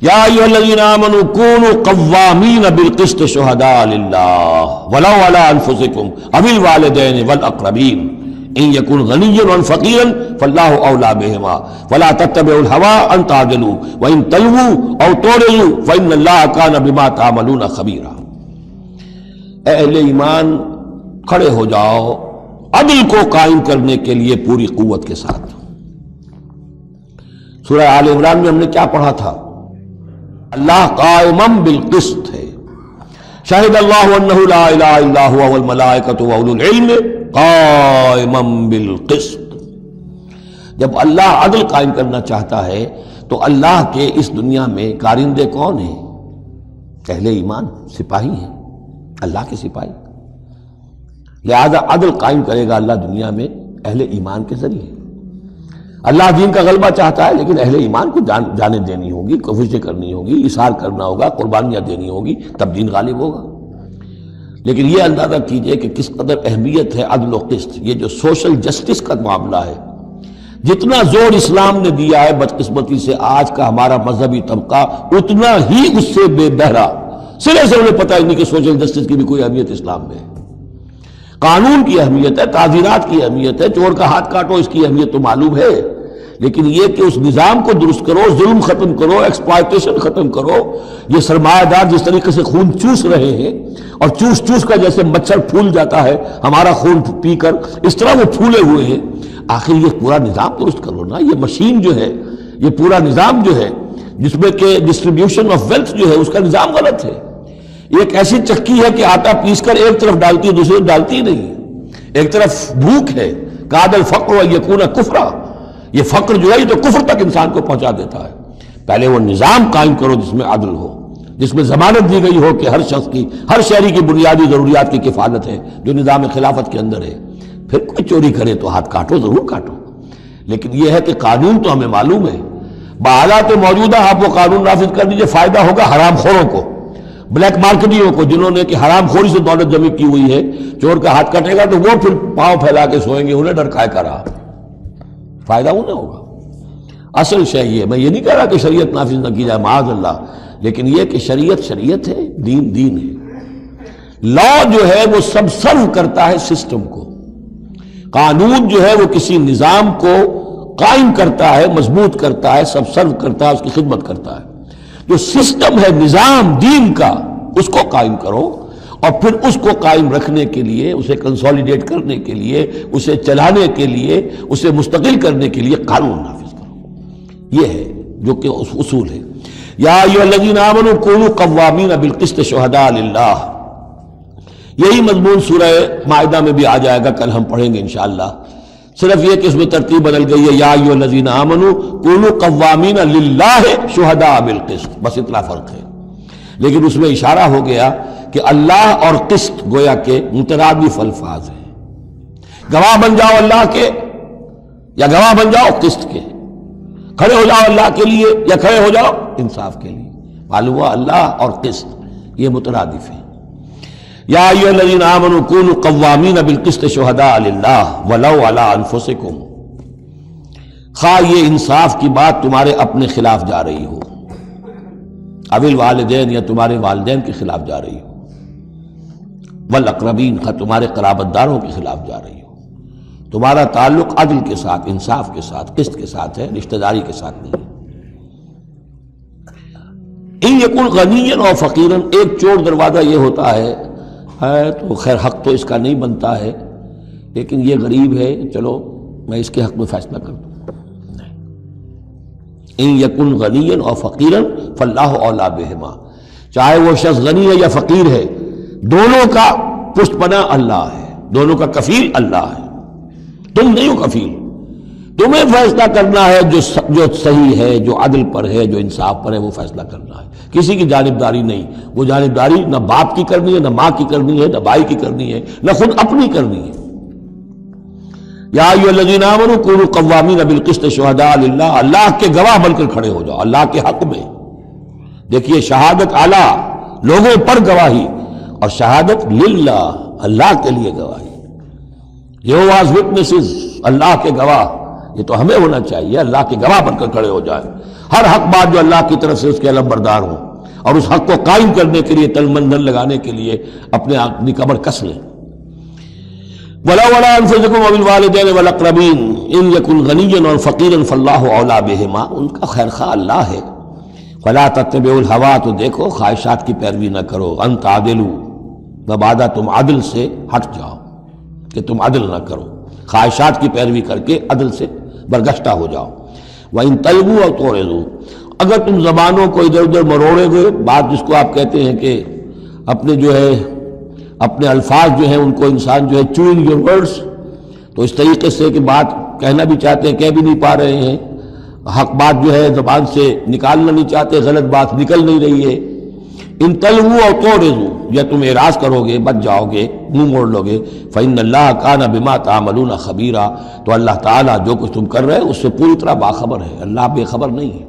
یا ایھا الذین آمنوا کونوا قوامین بالقسط شہداء للہ ولو علی انفسکم او الوالدین والاقربین ان یکن غنیا عن فقیرا فاللہ اولی بہما ولا تتبعوا الہوی ان تعدلوا وان تلووا او تعرضوا فان اللہ کان بما تعملون خبیرا۔ اے اہل ایمان کھڑے ہو جاؤ عدل کو قائم کرنے کے لیے پوری قوت کے ساتھ۔ سورہ آل عمران میں ہم نے کیا پڑھا تھا؟ اللہ قائما بالقسط ہے، شہد اللہ انہ لا الہ الا هو والملائکۃ واولو العلم قائما بالقسط۔ جب اللہ عدل قائم کرنا چاہتا ہے تو اللہ کے اس دنیا میں کارندے کون ہیں؟ اہل ایمان، سپاہی ہیں، اللہ کے سپاہی۔ لہذا عدل قائم کرے گا اللہ دنیا میں اہل ایمان کے ذریعے۔ اللہ دین کا غلبہ چاہتا ہے لیکن اہل ایمان کو جانیں دینی ہوگی، کوششیں کرنی ہوگی، اصرار کرنا ہوگا، قربانیاں دینی ہوگی، تب دین غالب ہوگا۔ لیکن یہ اندازہ کیجئے کہ کس قدر اہمیت ہے عدل و قسط۔ یہ جو سوشل جسٹس کا معاملہ ہے، جتنا زور اسلام نے دیا ہے بدقسمتی سے آج کا ہمارا مذہبی طبقہ اتنا ہی اس سے بے بہرا، سرے سے انہیں پتہ ہی نہیں کہ سوشل جسٹس کی بھی کوئی اہمیت اسلام میں ہے۔ قانون کی اہمیت ہے، تعزیرات کی اہمیت ہے، چور کا ہاتھ کاٹو اس کی اہمیت تو معلوم ہے، لیکن یہ کہ اس نظام کو درست کرو، ظلم ختم کرو، ایکسپلائٹیشن ختم کرو۔ یہ سرمایہ دار جس طریقے سے خون چوس رہے ہیں اور چوس چوس کر جیسے مچھر پھول جاتا ہے ہمارا خون پی کر، اس طرح وہ پھولے ہوئے ہیں، آخر یہ پورا نظام درست کرو نا۔ یہ مشین جو ہے، یہ پورا نظام جو ہے جس میں کہ ڈسٹریبیوشن آف ویلتھ جو ہے اس کا نظام غلط ہے۔ یہ ایک ایسی چکی ہے کہ آٹا پیس کر ایک طرف ڈالتی ہے دوسری طرف ڈالتی نہیں۔ ایک طرف بھوک ہے، کاد الفقر و یکون کفرا، یہ فقر جو ہے یہ تو کفر تک انسان کو پہنچا دیتا ہے۔ پہلے وہ نظام قائم کرو جس میں عدل ہو، جس میں ضمانت دی گئی ہو کہ ہر شخص کی، ہر شہری کی بنیادی ضروریات کی کفالت ہے، جو نظام خلافت کے اندر ہے۔ پھر کوئی چوری کرے تو ہاتھ کاٹو، ضرور کاٹو، لیکن یہ ہے کہ قانون تو ہمیں معلوم ہے۔ بحالات موجودہ آپ وہ قانون نافذ کر دیجئے، فائدہ ہوگا حرام خوروں کو، بلیک مارکیٹیوں کو، جنہوں نے کہ حرام خوری سے دولت جمع کی ہوئی ہے۔ چور کا ہاتھ کٹے گا تو وہ پھر پاؤں پھیلا کے سوئیں گے، انہیں ڈر کھائے کرا، فائدہ انہیں ہوگا۔ اصل شے یہ، میں یہ نہیں کہہ رہا کہ شریعت نافذ نہ کی جائے، معاذ اللہ، لیکن یہ کہ شریعت شریعت ہے، دین دین ہے۔ لا جو ہے وہ سب سرو کرتا ہے سسٹم کو، قانون جو ہے وہ کسی نظام کو قائم کرتا ہے، مضبوط کرتا ہے، سب سرو کرتا ہے، اس کی خدمت کرتا ہے۔ جو سسٹم ہے نظام دین کا، اس کو قائم کرو، اور پھر اس کو قائم رکھنے کے لیے، اسے کنسولیڈیٹ کرنے کے لیے، اسے چلانے کے لیے، اسے مستقل کرنے کے لیے قانون نافذ کرو۔ یہ ہے جو کہ اصول ہے۔ یا ایھا الذین آمنوا کونوا قوامین بالقسط شہداء للہ، یہی مضمون سورہ مائدہ میں بھی آ جائے گا، کل ہم پڑھیں گے انشاءاللہ۔ صرف یہ کہ اس میں ترتیب بدل گئی ہے، یا ایھا الذین آمنوا کونوا قوامین للہ شہداء بالقسط، بس اتنا فرق ہے۔ لیکن اس میں اشارہ ہو گیا کہ اللہ اور قسط گویا کہ مترادف الفاظ ہیں۔ گواہ بن جاؤ اللہ کے یا گواہ بن جاؤ قسط کے، کھڑے ہو جاؤ اللہ کے لیے یا کھڑے ہو جاؤ انصاف کے لیے۔ معلوم ہوا اللہ اور قسط یہ مترادف ہیں۔ یا ایھا الذین آمنوا کونوا قوامین بالقسط شہداء للہ ولو علی انفسکم، خواہ یہ انصاف کی بات تمہارے اپنے خلاف جا رہی ہو، او الوالدین یا تمہارے والدین کے خلاف جا رہی ہو، والاقربین خواہ تمہارے قرابت داروں کے خلاف جا رہی ہو۔ تمہارا تعلق عدل کے ساتھ، انصاف کے ساتھ، قسط کے ساتھ ہے، رشتہ داری کے ساتھ نہیں۔ ان یکن غنیا او فقیرا، ایک چور دروازہ یہ ہوتا ہے تو خیر حق تو اس کا نہیں بنتا ہے، لیکن یہ غریب ہے، چلو میں اس کے حق میں فیصلہ کر دوں۔ ان یکن غنیا او فقیرا فاللہ اولی بہما، چاہے وہ شخص غنی ہے یا فقیر ہے، دونوں کا پشت پناہ اللہ ہے، دونوں کا کفیل اللہ ہے، تم نہیں ہو کفیل۔ تمہیں فیصلہ کرنا ہے جو صحیح ہے، جو عدل پر ہے، جو انصاف پر ہے، وہ فیصلہ کرنا ہے، کسی کی جانبداری نہیں۔ وہ جانبداری نہ باپ کی کرنی ہے، نہ ماں کی کرنی ہے، نہ بھائی کی کرنی ہے، نہ خود اپنی کرنی ہے۔ یا ایھا الذین آمنوا کونوا قوامین بالقسط شہداء للہ، اللہ کے گواہ بن کر کھڑے ہو جاؤ اللہ کے حق میں۔ دیکھیے شہادت اعلیٰ، لوگوں پر گواہی، اور شہادت للہ، اللہ کے لیے گواہی۔ یہوہاز وٹنسز، اللہ کے گواہ، یہ تو ہمیں ہونا چاہیے، اللہ کے گواہ بن کر کھڑے ہو جائیں، ہر حق بات جو اللہ کی طرف سے اس کے علم بردار ہوں، اور اس حق کو قائم کرنے کے لیے تن من دھن لگانے کے لیے اپنی کمر کس لیں۔ وَلَوْ عَلَىٰ أَنفُسِكُمْ وَبِالْوَالِدَيْنِ وَالْأَقْرَبِينَ إِنْ يَكُنْ غَنِيًّا أَوْ فَقِيرًا فَاللَّهُ أَوْلَىٰ بِهِمَا، ان کا خیر خواہ اللہ ہے۔ فَلَا تَتَّبِعُوا الْهَوَىٰ، تو دیکھو خواہشات کی پیروی نہ کرو، أَن تَعْدِلُوا، مبادہ تم عدل سے ہٹ جاؤ کہ تم عدل نہ کرو، خواہشات کی پیروی کر کے عدل سے برگشتہ ہو جاؤ۔ وَإِن تَلْوُوا أَوْ تُعْرِضُوا، اگر تم زبانوں کو ادھر ادھر مروڑے گے، بات جس کو آپ کہتے ہیں کہ اپنے الفاظ جو ہیں ان کو انسان جو ہے چوئنگ یور ورڈز، تو اس طریقے سے کہ بات کہنا بھی چاہتے ہیں کہہ بھی نہیں پا رہے ہیں، حق بات جو ہے زبان سے نکالنا نہیں چاہتے، غلط بات نکل نہیں رہی ہے۔ ان تلووا او تعرضوا، یا تم اعراض کرو گے، بچ جاؤ گے، منہ موڑ لو گے، فإن اللہ کان بما تعملون خبیرا، تو اللہ تعالیٰ جو کچھ تم کر رہے ہیں اس سے پوری طرح باخبر ہے، اللہ بے خبر نہیں ہے۔